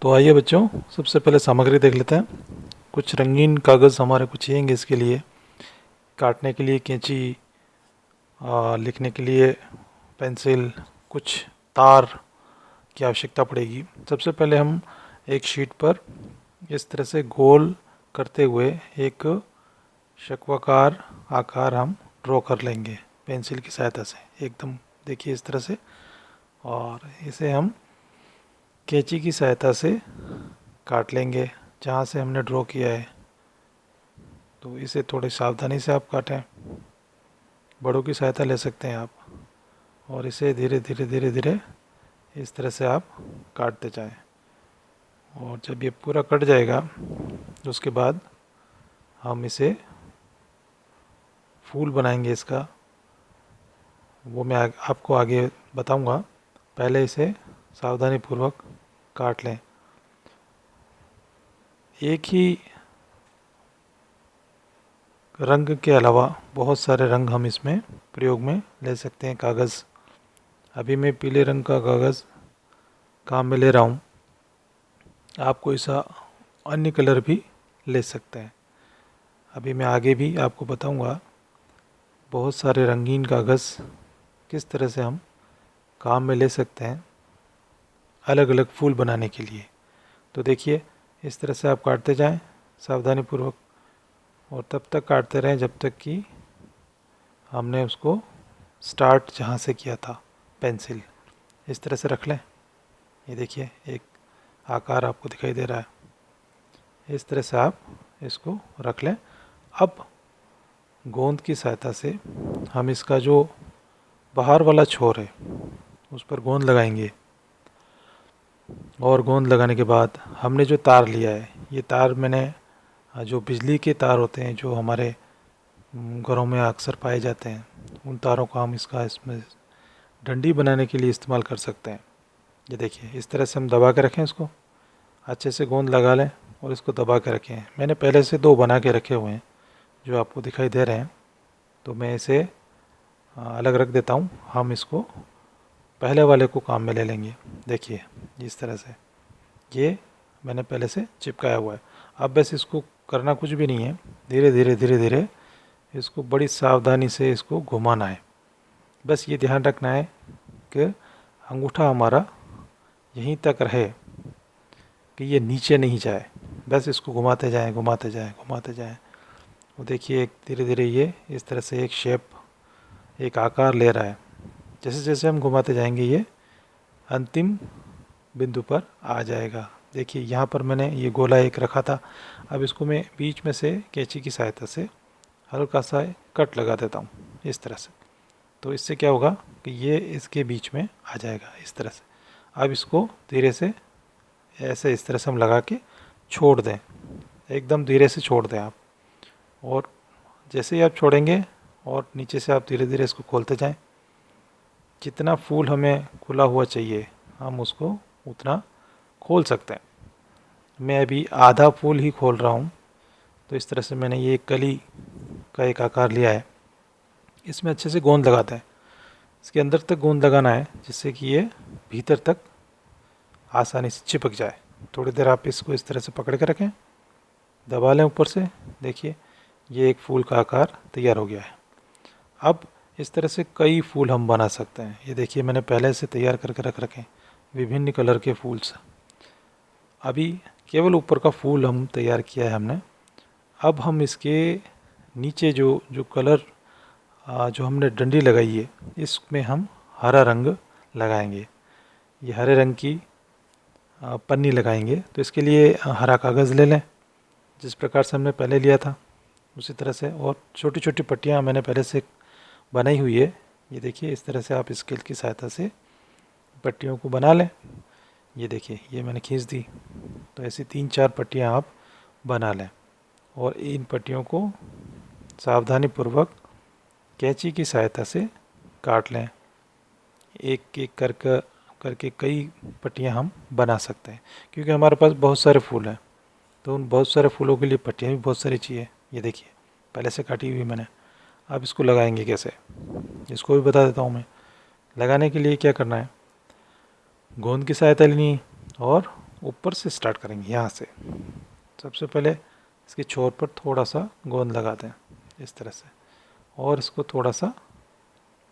तो आइए बच्चों, सबसे पहले सामग्री देख लेते हैं। कुछ रंगीन कागज़ हमारे को चाहिएंगे इसके लिए। काटने के लिए कैंची, लिखने के लिए पेंसिल, कुछ तार की आवश्यकता पड़ेगी। सबसे पहले हम एक शीट पर इस तरह से गोल करते हुए एक शंक्वाकार आकार हम ड्रॉ कर लेंगे पेंसिल की सहायता से। एकदम देखिए इस तरह से, और इसे हम कैंची की सहायता से काट लेंगे जहाँ से हमने ड्रॉ किया है। तो इसे थोड़ी सावधानी से आप काटें, बड़ों की सहायता ले सकते हैं आप, और इसे धीरे धीरे धीरे धीरे इस तरह से आप काटते जाएं। और जब ये पूरा कट जाएगा तो उसके बाद हम इसे फूल बनाएंगे इसका, वो मैं आपको आगे बताऊंगा। पहले इसे सावधानी पूर्वक काट लें। एक ही रंग के अलावा बहुत सारे रंग हम इसमें प्रयोग में ले सकते हैं। कागज़, अभी मैं पीले रंग का कागज़ काम में ले रहा हूँ, आप कोई सा अन्य कलर भी ले सकते हैं। अभी मैं आगे भी आपको बताऊंगा बहुत सारे रंगीन कागज़ किस तरह से हम काम में ले सकते हैं अलग अलग फूल बनाने के लिए। तो देखिए इस तरह से आप काटते जाएं सावधानी पूर्वक, और तब तक काटते रहें जब तक कि हमने उसको स्टार्ट जहाँ से किया था पेंसिल, इस तरह से रख लें। ये देखिए एक आकार आपको दिखाई दे रहा है, इस तरह से आप इसको रख लें। अब गोंद की सहायता से हम इसका जो बाहर वाला छोर है उस पर गोंद लगाएंगे, और गोंद लगाने के बाद हमने जो तार लिया है, ये तार मैंने जो बिजली के तार होते हैं जो हमारे घरों में अक्सर पाए जाते हैं, उन तारों को हम इसमें डंडी बनाने के लिए इस्तेमाल कर सकते हैं। ये देखिए इस तरह से हम दबा के रखें, इसको अच्छे से गोंद लगा लें और इसको दबा के रखें। मैंने पहले से 2 बना के रखे हुए हैं जो आपको दिखाई दे रहे हैं, तो मैं इसे अलग रख देता हूँ। हम इसको पहले वाले को काम में ले लेंगे। देखिए इस तरह से ये मैंने पहले से चिपकाया हुआ है। अब बस इसको करना कुछ भी नहीं है, धीरे धीरे धीरे धीरे इसको बड़ी सावधानी से इसको घुमाना है। बस ये ध्यान रखना है कि अंगूठा हमारा यहीं तक रहे, कि ये नीचे नहीं जाए। बस इसको घुमाते जाएं घुमाते जाएं घुमाते जाएं। वो देखिए धीरे धीरे ये इस तरह से एक शेप, एक आकार ले रहा है। जैसे जैसे हम घुमाते जाएंगे ये अंतिम बिंदु पर आ जाएगा। देखिए यहाँ पर मैंने ये गोला एक रखा था, अब इसको मैं बीच में से कैंची की सहायता से हल्का सा कट लगा देता हूँ इस तरह से। तो इससे क्या होगा कि ये इसके बीच में आ जाएगा इस तरह से। अब इसको धीरे से ऐसे इस तरह से हम लगा के छोड़ दें, एकदम धीरे से छोड़ दें आप। और जैसे ही आप छोड़ेंगे और नीचे से आप धीरे धीरे इसको खोलते जाएं। जितना फूल हमें खुला हुआ चाहिए हम उसको उतना खोल सकते हैं। मैं अभी आधा फूल ही खोल रहा हूँ। तो इस तरह से मैंने ये कली का एक आकार लिया है, इसमें अच्छे से गोंद लगाते हैं। इसके अंदर तक गोंद लगाना है जिससे कि ये भीतर तक आसानी से चिपक जाए। थोड़ी देर आप इसको इस तरह से पकड़ के रखें, दबा लें ऊपर से। देखिए ये एक फूल का आकार तैयार हो गया है। अब इस तरह से कई फूल हम बना सकते हैं। ये देखिए मैंने पहले से तैयार करके रख रखे हैं विभिन्न कलर के फूल से। अभी केवल ऊपर का फूल हम तैयार किया है हमने। अब हम इसके नीचे जो जो कलर जो हमने डंडी लगाई है, इसमें हम हरा रंग लगाएंगे। ये हरे रंग की पन्नी लगाएंगे। तो इसके लिए हरा कागज़ ले लें जिस प्रकार से हमने पहले लिया था उसी तरह से, और छोटी छोटी पट्टियाँ मैंने पहले से बनाई हुई है। ये देखिए इस तरह से आप स्केल की सहायता से पट्टियों को बना लें। ये देखिए ये मैंने खींच दी। तो ऐसी 3-4 पट्टियाँ आप बना लें, और इन पट्टियों को सावधानी पूर्वक कैंची की सहायता से काट लें। एक एक करके कई पट्टियाँ हम बना सकते हैं, क्योंकि हमारे पास बहुत सारे फूल हैं। तो उन बहुत सारे फूलों के लिए पट्टियाँ भी बहुत सारी चाहिए। ये देखिए पहले से काटी हुई मैंने। अब इसको लगाएंगे कैसे, इसको भी बता देता हूँ मैं। लगाने के लिए क्या करना है, गोंद की सहायता लेनी और ऊपर से स्टार्ट करेंगे, यहाँ से। सबसे पहले इसके छोर पर थोड़ा सा गोंद लगा दें इस तरह से, और इसको थोड़ा सा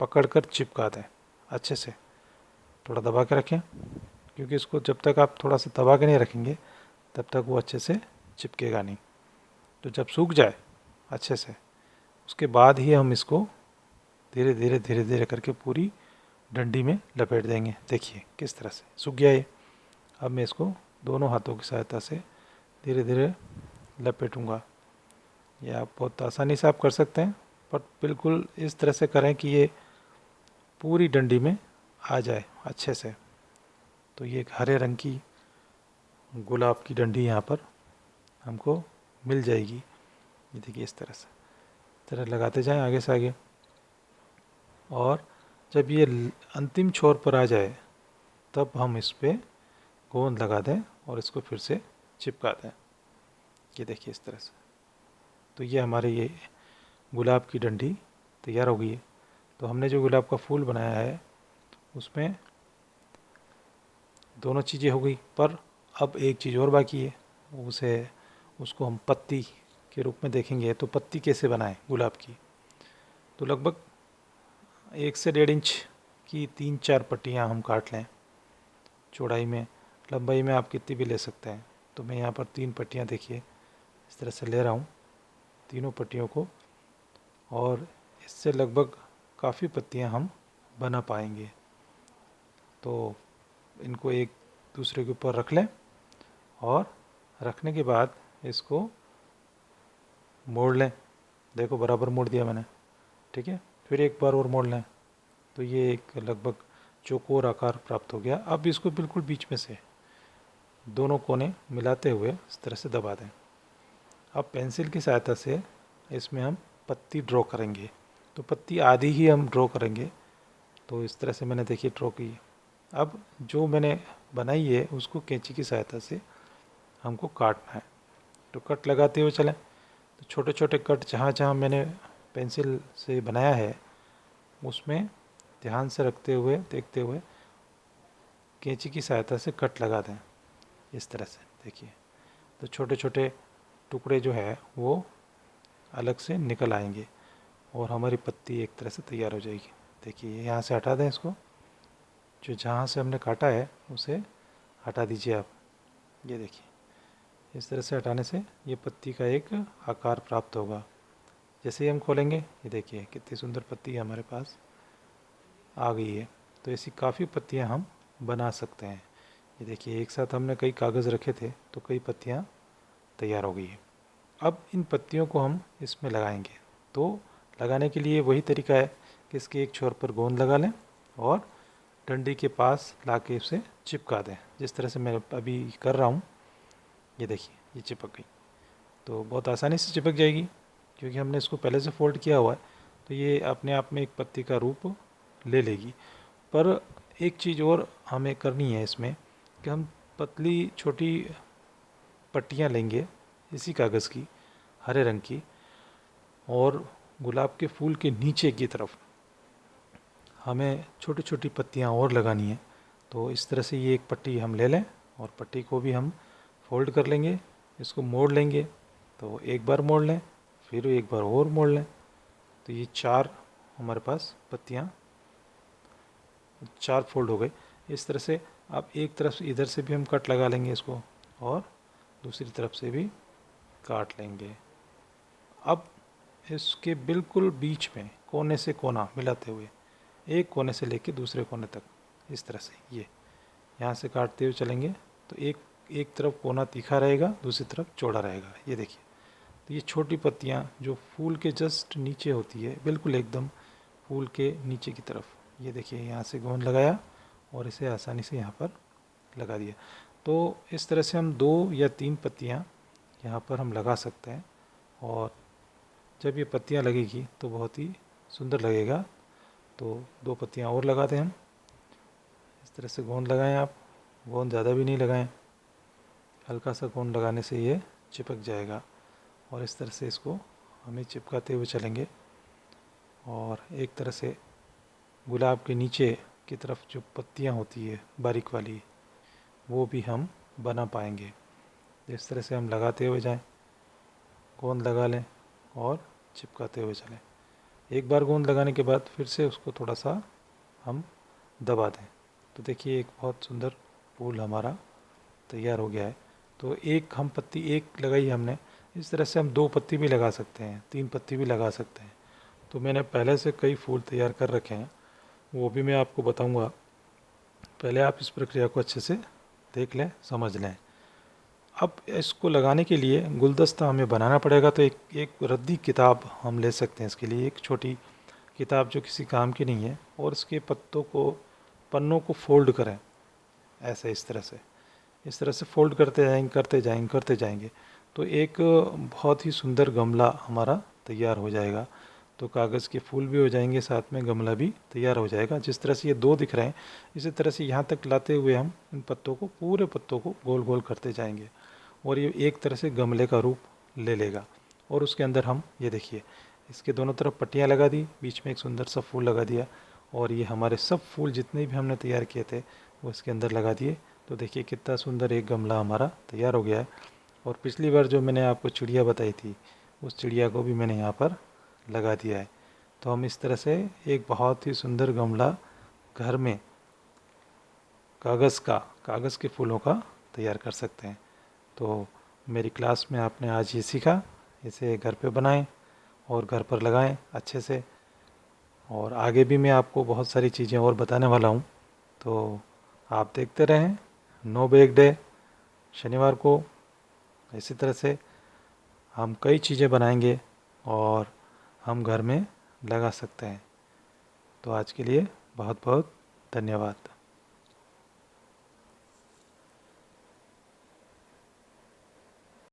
पकड़कर चिपका दें अच्छे से। थोड़ा दबा के रखें, क्योंकि इसको जब तक आप थोड़ा सा दबा के नहीं रखेंगे तब तक वो अच्छे से चिपकेगा नहीं। तो जब सूख जाए अच्छे से, उसके बाद ही हम इसको धीरे धीरे धीरे धीरे करके पूरी डंडी में लपेट देंगे। देखिए किस तरह से सूख गया ये। अब मैं इसको दोनों हाथों की सहायता से धीरे धीरे लपेटूंगा। ये आप बहुत आसानी से आप कर सकते हैं, पर बिल्कुल इस तरह से करें कि ये पूरी डंडी में आ जाए अच्छे से। तो ये एक हरे रंग की गुलाब की डंडी यहाँ पर हमको मिल जाएगी। ये देखिए इस तरह से, इस तरह लगाते जाएं आगे से आगे, और जब ये अंतिम छोर पर आ जाए तब हम इस पर गोंद लगा दें और इसको फिर से चिपका दें। ये देखिए इस तरह से। तो ये हमारे ये गुलाब की डंडी तैयार हो गई है। तो हमने जो गुलाब का फूल बनाया है उसमें दोनों चीज़ें हो गई, पर अब एक चीज़ और बाकी है। उसको हम पत्ती के रूप में देखेंगे। तो पत्ती कैसे बनाएं गुलाब की? तो लगभग 1 से 1.5 इंच की 3-4 पट्टियाँ हम काट लें चौड़ाई में। लंबाई में आप कितनी भी ले सकते हैं। तो मैं यहाँ पर 3 पट्टियाँ देखिए इस तरह से ले रहा हूँ, तीनों पट्टियों को, और इससे लगभग काफ़ी पत्तियाँ हम बना पाएंगे। तो इनको एक दूसरे के ऊपर रख लें, और रखने के बाद इसको मोड़ लें। देखो बराबर मोड़ दिया मैंने, ठीक है। फिर एक बार और मोड़ लें, तो ये एक लगभग चौकोर आकार प्राप्त हो गया। अब इसको बिल्कुल बीच में से दोनों कोने मिलाते हुए इस तरह से दबा दें। अब पेंसिल की सहायता से इसमें हम पत्ती ड्रॉ करेंगे। तो पत्ती आधी ही हम ड्रॉ करेंगे। तो इस तरह से मैंने देखिए ड्रॉ की। अब जो मैंने बनाई है उसको कैंची की सहायता से हमको काटना है। तो कट लगाते हुए चलें। तो छोटे छोटे कट जहाँ जहाँ मैंने पेंसिल से बनाया है उसमें ध्यान से रखते हुए देखते हुए कैंची की सहायता से कट लगा दें इस तरह से। देखिए तो छोटे छोटे टुकड़े जो है वो अलग से निकल आएंगे और हमारी पत्ती एक तरह से तैयार हो जाएगी। देखिए यहाँ से हटा दें इसको, जो जहाँ से हमने काटा है उसे हटा दीजिए आप। ये देखिए इस तरह से हटाने से ये पत्ती का एक आकार प्राप्त होगा। जैसे ही हम खोलेंगे ये देखिए कितनी सुंदर पत्ती हमारे पास आ गई है। तो ऐसी काफ़ी पत्तियाँ हम बना सकते हैं। ये देखिए एक साथ हमने कई कागज़ रखे थे तो कई पत्तियाँ तैयार हो गई है। अब इन पत्तियों को हम इसमें लगाएंगे। तो लगाने के लिए वही तरीका है कि इसके एक छोर पर गोंद लगा लें और डंडी के पास ला के उसे चिपका दें, जिस तरह से मैं अभी कर रहा हूँ। ये देखिए ये चिपक गई। तो बहुत आसानी से चिपक जाएगी क्योंकि हमने इसको पहले से फोल्ड किया हुआ है। तो ये अपने आप में एक पत्ती का रूप ले लेगी। पर एक चीज़ और हमें करनी है इसमें कि हम पतली छोटी पट्टियाँ लेंगे इसी कागज़ की, हरे रंग की, और गुलाब के फूल के नीचे की तरफ हमें छोटी छोटी पत्तियाँ और लगानी है। तो इस तरह से ये एक पट्टी हम ले लें और पट्टी को भी हम फोल्ड कर लेंगे, इसको मोड़ लेंगे। तो एक बार मोड़ लें, फिर एक बार और मोड़ लें। तो ये 4 हमारे पास पत्तियाँ 4 फोल्ड हो गए। इस तरह से अब एक तरफ से इधर से भी हम कट लगा लेंगे इसको और दूसरी तरफ से भी काट लेंगे। अब इसके बिल्कुल बीच में कोने से कोना मिलाते हुए एक कोने से लेके दूसरे कोने तक इस तरह से ये यहाँ से काटते हुए चलेंगे। तो एक तरफ कोना तीखा रहेगा, दूसरी तरफ चौड़ा रहेगा। ये देखिए तो ये छोटी पत्तियाँ जो फूल के जस्ट नीचे होती है, बिल्कुल एकदम फूल के नीचे की तरफ, ये देखिए यहाँ से गोंद लगाया और इसे आसानी से यहाँ पर लगा दिया। तो इस तरह से हम 2 या 3 पत्तियाँ यहाँ पर हम लगा सकते हैं और जब ये पत्तियाँ लगेगी तो बहुत ही सुंदर लगेगा। तो 2 पत्तियाँ और लगाते हैं हम। इस तरह से गोंद लगाएं आप, गोंद ज़्यादा भी नहीं लगाएं, हल्का सा गोंद लगाने से ये चिपक जाएगा। और इस तरह से इसको हमें चिपकाते हुए चलेंगे और एक तरह से गुलाब के नीचे की तरफ जो पत्तियाँ होती है बारीक वाली, वो भी हम बना पाएंगे। इस तरह से हम लगाते हुए जाएं, गोंद लगा लें और चिपकाते हुए चलें। एक बार गोंद लगाने के बाद फिर से उसको थोड़ा सा हम दबा दें, तो देखिए एक बहुत सुंदर फूल हमारा तैयार हो गया है। तो एक हम पत्ती एक लगाई हमने, इस तरह से हम 2 पत्ती भी लगा सकते हैं, 3 पत्ती भी लगा सकते हैं। तो मैंने पहले से कई फूल तैयार कर रखे हैं, वो भी मैं आपको बताऊंगा। पहले आप इस प्रक्रिया को अच्छे से देख लें, समझ लें। अब इसको लगाने के लिए गुलदस्ता हमें बनाना पड़ेगा, तो एक रद्दी किताब हम ले सकते हैं इसके लिए। एक छोटी किताब जो किसी काम की नहीं है, और इसके पन्नों को फोल्ड करें ऐसे, इस तरह से फोल्ड करते जाएंगे करते जाएंगे करते जाएंगे, तो एक बहुत ही सुंदर गमला हमारा तैयार हो जाएगा। तो कागज़ के फूल भी हो जाएंगे, साथ में गमला भी तैयार हो जाएगा। जिस तरह से ये 2 दिख रहे हैं, इसी तरह से यहाँ तक लाते हुए हम इन पत्तों को, पूरे पत्तों को गोल गोल करते जाएंगे, और ये एक तरह से गमले का रूप ले लेगा। और उसके अंदर हम, ये देखिए, इसके दोनों तरफ पट्टियाँ लगा दी, बीच में एक सुंदर सा फूल लगा दिया, और ये हमारे सब फूल जितने भी हमने तैयार किए थे वो इसके अंदर लगा दिए। तो देखिए कितना सुंदर एक गमला हमारा तैयार हो गया है। और पिछली बार जो मैंने आपको चिड़िया बताई थी, उस चिड़िया को भी मैंने यहाँ पर लगा दिया है। तो हम इस तरह से एक बहुत ही सुंदर गमला घर में कागज़ के फूलों का तैयार कर सकते हैं। तो मेरी क्लास में आपने आज ये सीखा, इसे घर पे बनाएं और घर पर लगाएं अच्छे से। और आगे भी मैं आपको बहुत सारी चीज़ें और बताने वाला हूँ, तो आप देखते रहें नो बेक डे शनिवार को। इसी तरह से हम कई चीज़ें बनाएंगे और हम घर में लगा सकते हैं। तो आज के लिए बहुत बहुत धन्यवाद।